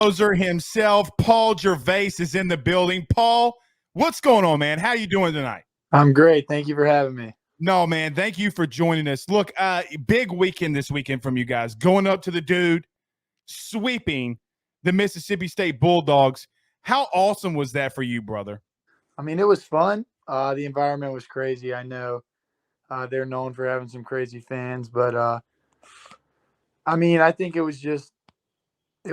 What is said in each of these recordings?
Closer himself, Paul Gervase, is in the building. Paul, what's going on, man? How you doing tonight? I'm great. Thank you for having me. No, man, thank you for joining us. Look, big weekend this weekend from you guys. Going up to the dude, sweeping the Mississippi State Bulldogs. How awesome was that for you, brother? I mean, it was fun. The environment was crazy. I know they're known for having some crazy fans, but I mean, I think it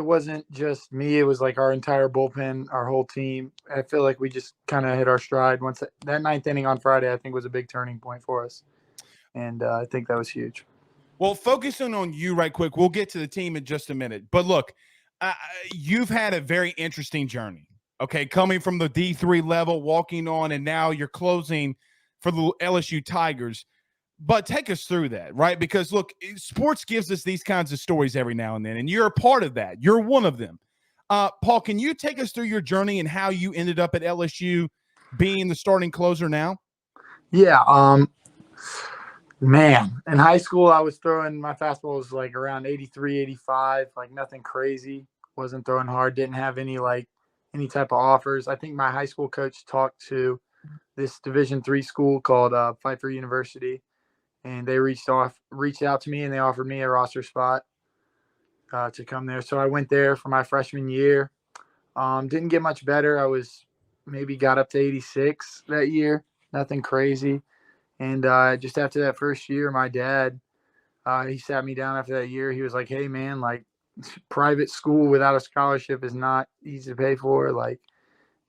wasn't just me. It was like our entire bullpen, our whole team. I feel like we just kind of hit our stride once that ninth inning on Friday. I think was a big turning point for us, and I think that was huge. Well, focusing on you right quick, we'll get to the team in just a minute. But look, you've had a very interesting journey, okay? Coming from the D3 level, walking on, and now you're closing for the LSU Tigers. But take us through that, right? Because, look, sports gives us these kinds of stories every now and then, and you're a part of that. You're one of them. Paul, can you take us through your journey and how you ended up at LSU being the starting closer now? Yeah. Man, in high school, I was throwing my fastball was like around 83, 85, like nothing crazy. Wasn't throwing hard, didn't have any type of offers. I think my high school coach talked to this Division III school called Pfeiffer University, and they reached out to me and they offered me a roster spot to come there. So I went there for my freshman year. Didn't get much better. I was maybe got up to 86 that year, nothing crazy. And just after that first year, my dad, he sat me down after that year. He was like, "Hey, man, like private school without a scholarship is not easy to pay for. Like,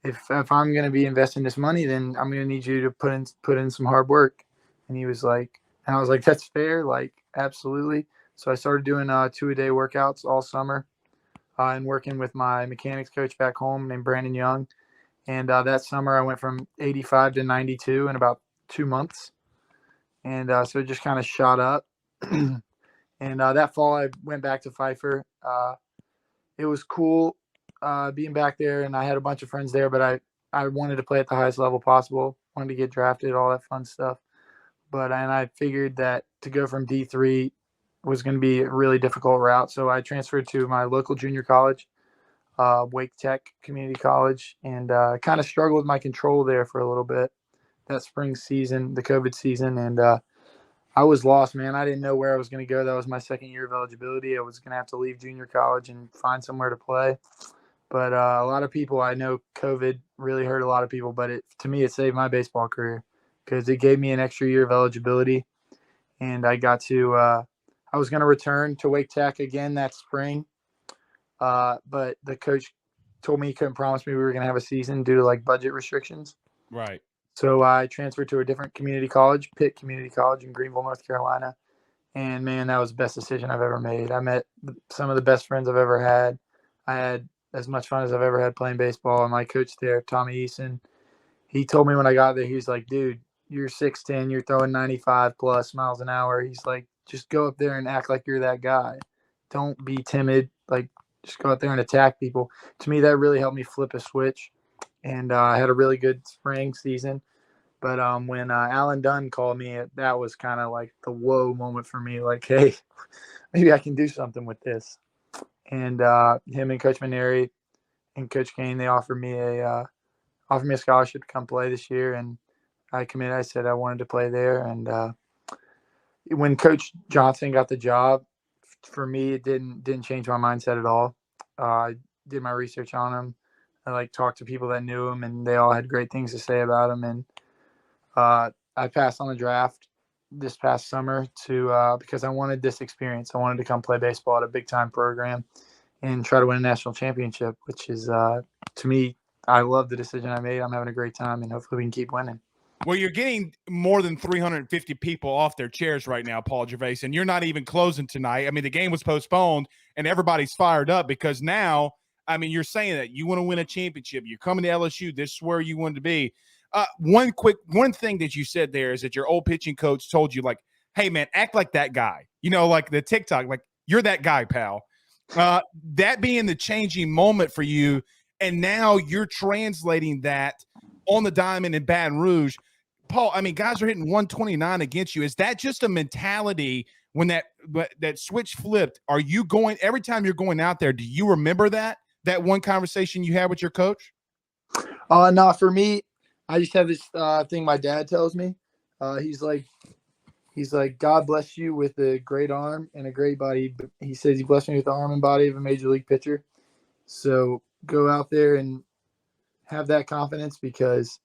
if I'm going to be investing this money, then I'm going to need you to put in some hard work." And he was like, and I was like, "That's fair. Like, absolutely." So I started doing 2-a-day workouts all summer and working with my mechanics coach back home named Brandon Young. And that summer I went from 85 to 92 in about 2 months. And so it just kind of shot up. And that fall, I went back to Pfeiffer. It was cool being back there, and I had a bunch of friends there, but I wanted to play at the highest level possible, wanted to get drafted, all that fun stuff. And I figured that to go from D3 was going to be a really difficult route. So I transferred to my local junior college, Wake Tech Community College, and kind of struggled with my control there for a little bit. That spring season, the COVID season, and I was lost, man. I didn't know where I was going to go. That was my second year of eligibility. I was going to have to leave junior college and find somewhere to play. But a lot of people, I know COVID really hurt a lot of people, but to me, it saved my baseball career because it gave me an extra year of eligibility. And I got to I was going to return to Wake Tech again that spring, but the coach told me he couldn't promise me we were going to have a season due to like budget restrictions. Right. So I transferred to a different community college, Pitt Community College in Greenville, North Carolina. And, man, that was the best decision I've ever made. I met some of the best friends I've ever had. I had as much fun as I've ever had playing baseball. And my coach there, Tommy Eason, he told me when I got there, he was like, "Dude, you're 6'10", you're throwing 95+ miles an hour." He's like, "Just go up there and act like you're that guy. Don't be timid. Like, just go out there and attack people." To me, that really helped me flip a switch. And I had a really good spring season. But when Alan Dunn called me, that was kind of like the whoa moment for me. Like, hey, maybe I can do something with this. And him and Coach Maneri and Coach Kane, they offered me a scholarship to come play this year. And I committed. I said I wanted to play there. And when Coach Johnson got the job, for me, it didn't change my mindset at all. I did my research on him. I talked to people that knew him, and they all had great things to say about him. And I passed on the draft this past summer because I wanted this experience. I wanted to come play baseball at a big-time program and try to win a national championship, which is, to me, I love the decision I made. I'm having a great time, and hopefully we can keep winning. Well, you're getting more than 350 people off their chairs right now, Paul Gervase, and you're not even closing tonight. I mean, the game was postponed, and everybody's fired up because now, I mean, you're saying that you want to win a championship. You're coming to LSU. This is where you want to be. One thing that you said there is that your old pitching coach told you, like, "Hey, man, act like that guy." You know, like the TikTok, like, "You're that guy, pal." That being the changing moment for you, and now you're translating that on the diamond in Baton Rouge. Paul, I mean, guys are hitting 129 against you. Is that just a mentality when that switch flipped? Are you going every time you're going out there? Do you remember that? that one conversation you had with your coach? No, for me, I just have this thing my dad tells me. He's like, God bless you with a great arm and a great body. He says he blessed me with the arm and body of a major league pitcher. So go out there and have that confidence, because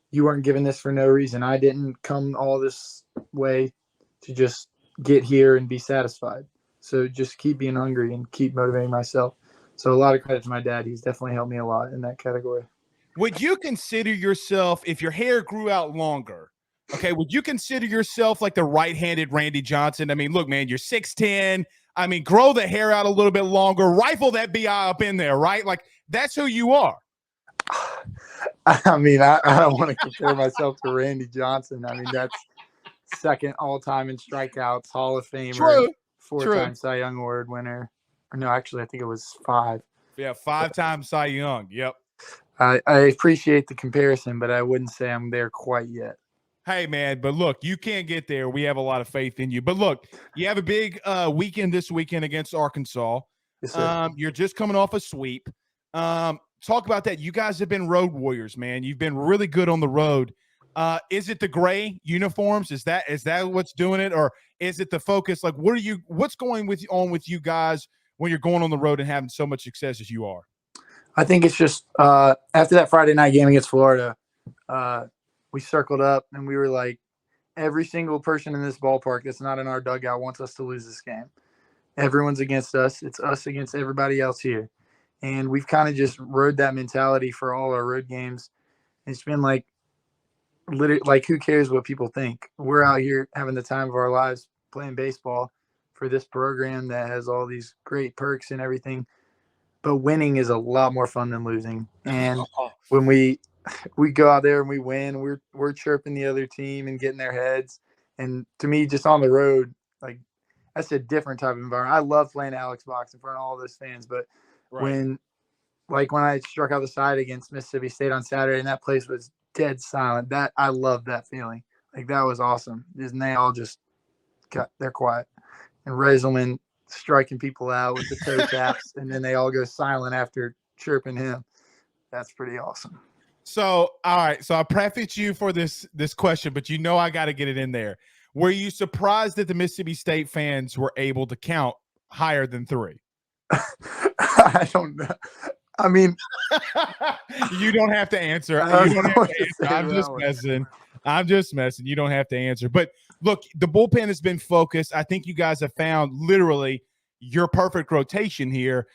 you weren't given this for no reason. I didn't come all this way to just get here and be satisfied. So just keep being hungry and keep motivating myself. So a lot of credit to my dad. He's definitely helped me a lot in that category. Would you consider yourself, if your hair grew out longer, okay, would you consider yourself like the right-handed Randy Johnson? I mean, look, man, you're 6'10". I mean, grow the hair out a little bit longer, rifle that BI up in there, right? Like, that's who you are. I mean, I don't want to compare myself to Randy Johnson. I mean, that's second all-time in strikeouts, Hall of Famer, True. four-time Cy Young Award winner. Or no, actually, I think it was 5. Yeah, 5-time Cy Young. Yep. I appreciate the comparison, but I wouldn't say I'm there quite yet. Hey, man, but look, you can't get there. We have a lot of faith in you. But look, you have a big weekend this weekend against Arkansas. Yes, sir. You're just coming off a sweep. Talk about that. You guys have been road warriors, man. You've been really good on the road. Is it the gray uniforms? Is that what's doing it, or is it the focus? Like, what's going on with you guys when you're going on the road and having so much success as you are? I think it's just after that Friday night game against Florida, we circled up and we were like, every single person in this ballpark that's not in our dugout wants us to lose this game. Everyone's against us. It's us against everybody else here. And we've kind of just rode that mentality for all our road games. It's been like, literally, like, who cares what people think? We're out here having the time of our lives playing baseball for this program that has all these great perks and everything. But winning is a lot more fun than losing. And when we go out there and we win, we're chirping the other team and getting their heads. And to me, just on the road, like, that's a different type of environment. I love playing Alex Box in front of all those fans, but when I struck out the side against Mississippi State on Saturday and that place was dead silent, that I love that feeling. Like, that was awesome. And they all just they're quiet. And Reiselman striking people out with the toe taps, and then they all go silent after chirping him. That's pretty awesome. So, all right. So I prefaced you for this question, but I got to get it in there. Were you surprised that the Mississippi State fans were able to count higher than 3? I don't know. I mean, you don't have to answer. I'm just messing. I'm just messing. You don't have to answer. But look, the bullpen has been focused. I think you guys have found literally your perfect rotation here.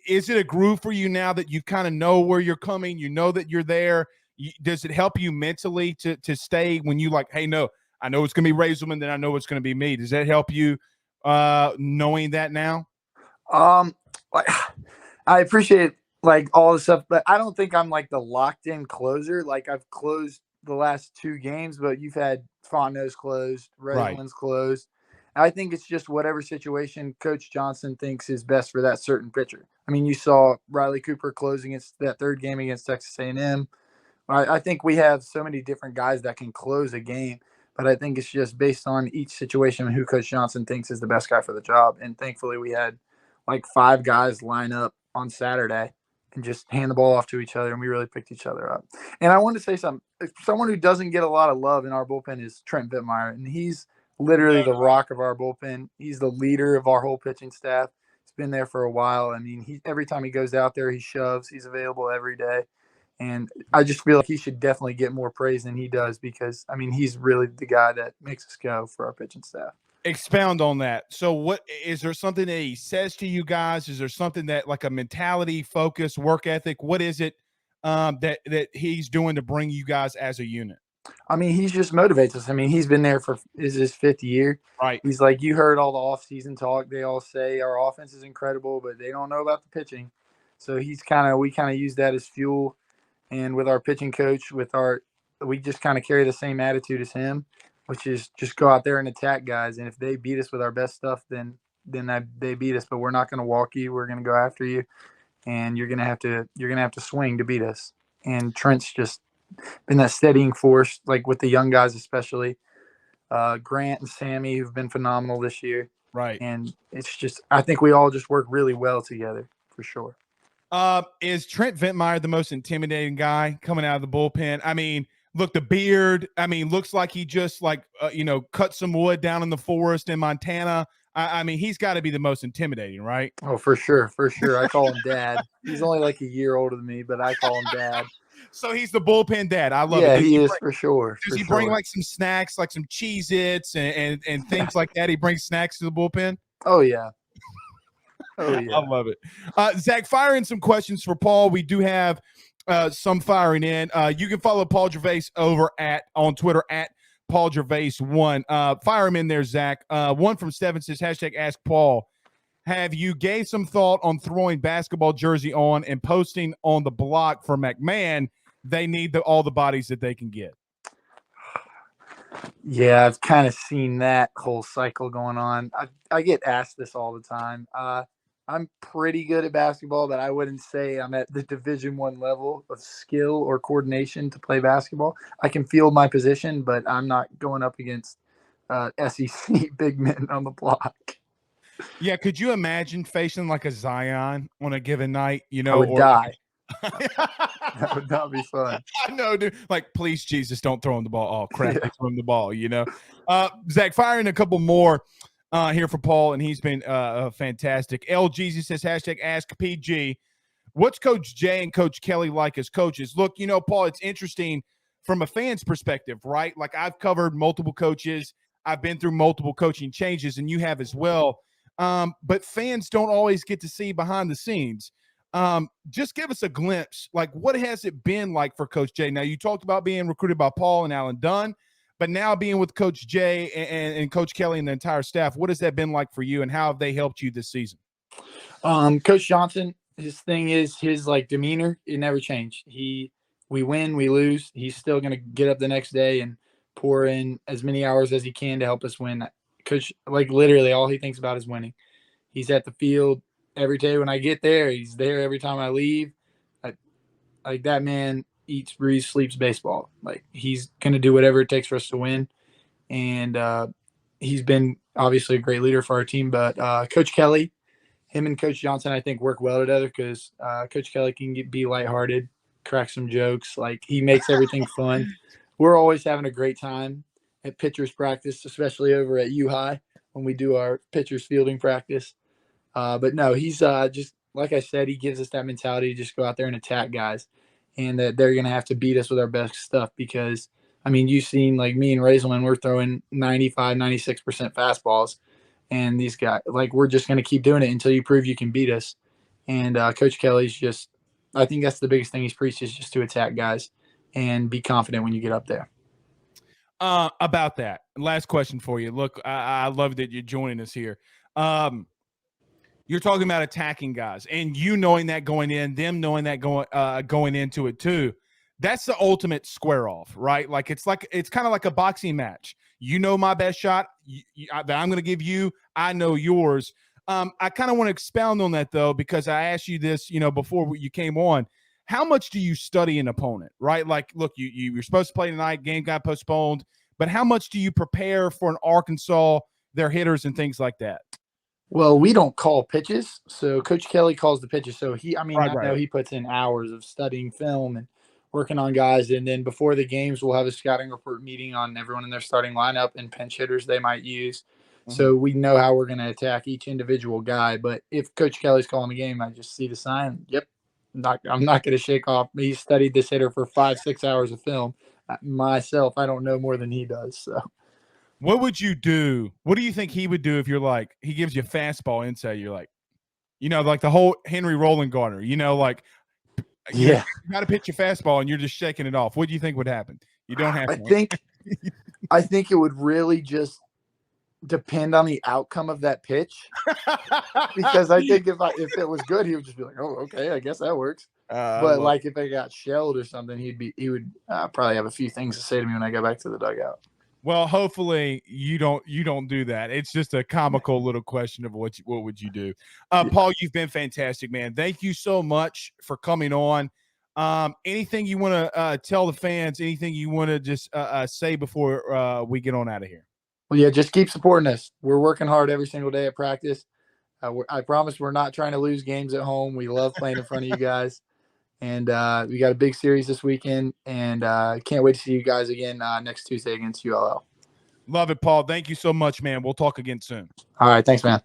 Is it a groove for you now that you kind of know where you're coming? You know that you're there. Does it help you mentally to stay when you like, hey, no, I know it's going to be Reiselman, then I know it's going to be me. Does that help you knowing that now? Like, I appreciate like all the stuff, but I don't think I'm like the locked in closer. Like, I've closed the last 2 games, but you've had Fontenot's closed, Reiselman's closed. I think it's just whatever situation Coach Johnson thinks is best for that certain pitcher. I mean, you saw Riley Cooper close against that 3rd game against Texas A&M. I think we have so many different guys that can close a game, but I think it's just based on each situation and who Coach Johnson thinks is the best guy for the job. And thankfully, we had like 5 guys line up on Saturday and just hand the ball off to each other, and we really picked each other up. And I wanted to say something. Someone who doesn't get a lot of love in our bullpen is Trent Vittmeyer, and he's literally the rock of our bullpen. He's the leader of our whole pitching staff. He's been there for a while. I mean, every time he goes out there, he shoves. He's available every day. And I just feel like he should definitely get more praise than he does because, I mean, he's really the guy that makes us go for our pitching staff. Expound on that. So what is there something that he says to you guys? Is there something that like a mentality, focus, work ethic? What is it that he's doing to bring you guys as a unit? I mean, he just motivates us. I mean, he's been there for his 5th year. Right. He's like, you heard all the offseason talk. They all say our offense is incredible, but they don't know about the pitching. So we kind of use that as fuel. And with our pitching coach, we just kind of carry the same attitude as him, which is just go out there and attack guys. And if they beat us with our best stuff, then they beat us. But we're not going to walk you. We're going to go after you, and you're going to have to swing to beat us. And Trent's just been that steadying force, like with the young guys especially. Grant and Sammy, who've been phenomenal this year. Right. And it's just, I think we all just work really well together for sure. Is Trent Ventmeyer the most intimidating guy coming out of the bullpen? I mean, look, the beard. I mean, looks like he just cut some wood down in the forest in Montana. I mean, he's got to be the most intimidating, right? Oh, for sure, for sure. I call him Dad. He's only like a year older than me, but I call him Dad. So he's the bullpen dad. I love it. Yeah, he is for sure. Does he bring like some snacks, like some Cheez-Its and things like that? He brings snacks to the bullpen? Oh, yeah. Oh, yeah. I love it. Zach, fire in some questions for Paul. We do have some firing in. You can follow Paul Gervase over on Twitter at Paul Gervase1. Fire him in there, Zach. One from Steven says, #Ask Paul. Have you gave some thought on throwing basketball jersey on and posting on the block for McMahon? They need all the bodies that they can get. Yeah, I've kind of seen that whole cycle going on. I get asked this all the time. I'm pretty good at basketball, but I wouldn't say I'm at the Division I level of skill or coordination to play basketball. I can field my position, but I'm not going up against SEC big men on the block. Yeah, could you imagine facing like a Zion on a given night? I would die. That would not be fun. I know, dude. Like, please, Jesus, don't throw him the ball. Oh, crap, yeah. Throw him the ball, Zach, firing a couple more here for Paul, and he's been fantastic. L. Jesus says, #AskPG. What's Coach Jay and Coach Kelly like as coaches? Look, Paul, it's interesting from a fan's perspective, right? Like, I've covered multiple coaches. I've been through multiple coaching changes, and you have as well. But fans don't always get to see behind the scenes. Just give us a glimpse. Like, what has it been like for Coach Jay? Now, you talked about being recruited by Paul and Alan Dunn, but now being with Coach Jay and Coach Kelly and the entire staff, what has that been like for you, and how have they helped you this season? Coach Johnson, his thing is his demeanor. It never changed. We win, we lose. He's still going to get up the next day and pour in as many hours as he can to help us win. Coach, literally all he thinks about is winning. He's at the field every day when I get there. He's there every time I leave. That man eats, breathes, sleeps baseball. He's going to do whatever it takes for us to win. And he's been obviously a great leader for our team. But Coach Kelly, him and Coach Johnson, I think work well together because Coach Kelly can be lighthearted, crack some jokes. He makes everything fun. We're always having a great time at pitchers practice, especially over at U-High when we do our pitchers fielding practice. But no, he's just, like I said, he gives us that mentality to just go out there and attack guys, and that they're going to have to beat us with our best stuff because, I mean, you've seen me and Raiselman, we're throwing 95, 96% fastballs, and these guys, we're just going to keep doing it until you prove you can beat us. And Coach Kelly's just, I think that's the biggest thing he's preached is just to attack guys and be confident when you get up there. About that, last question for you. Look, I love that you're joining us here. You're talking about attacking guys, and knowing that going in, them knowing that going into it too. That's the ultimate square off, right? It's kind of like a boxing match. My best shot that I'm going to give you. I know yours. I kind of want to expound on that though, because I asked you this, before you came on. How much do you study an opponent, right? Look, you're supposed to play tonight, game got postponed, but how much do you prepare for an Arkansas, their hitters and things like that? Well, we don't call pitches, so Coach Kelly calls the pitches. So I know he puts in hours of studying film and working on guys, and then before the games, we'll have a scouting report meeting on everyone in their starting lineup and pinch hitters they might use. Mm-hmm. So we know how we're going to attack each individual guy. But if Coach Kelly's calling the game, I just see the sign. Yep. I'm not going to shake off. He studied this hitter for 5-6 hours of film. Myself, I don't know more than he does. So, what would you do? What do you think he would do if you're he gives you a fastball insight? You're the whole Henry Roland-Gardner. You got to pitch your fastball and you're just shaking it off. What do you think would happen? You don't have to. I think it would really just depend on the outcome of that pitch, because I think if it was good, he would just be like, "Oh, okay, I guess that works." But if I got shelled or something, he would probably have a few things to say to me when I go back to the dugout. Well, hopefully you don't do that. It's just a comical little question of what would you do. Paul, you've been fantastic, man. Thank you so much for coming on. Anything you want to tell the fans? Anything you want to just say before we get on out of here? Well, yeah, just keep supporting us. We're working hard every single day at practice. I promise we're not trying to lose games at home. We love playing in front of you guys. And we got a big series this weekend, and can't wait to see you guys again next Tuesday against ULL. Love it, Paul. Thank you so much, man. We'll talk again soon. All right. Thanks, man.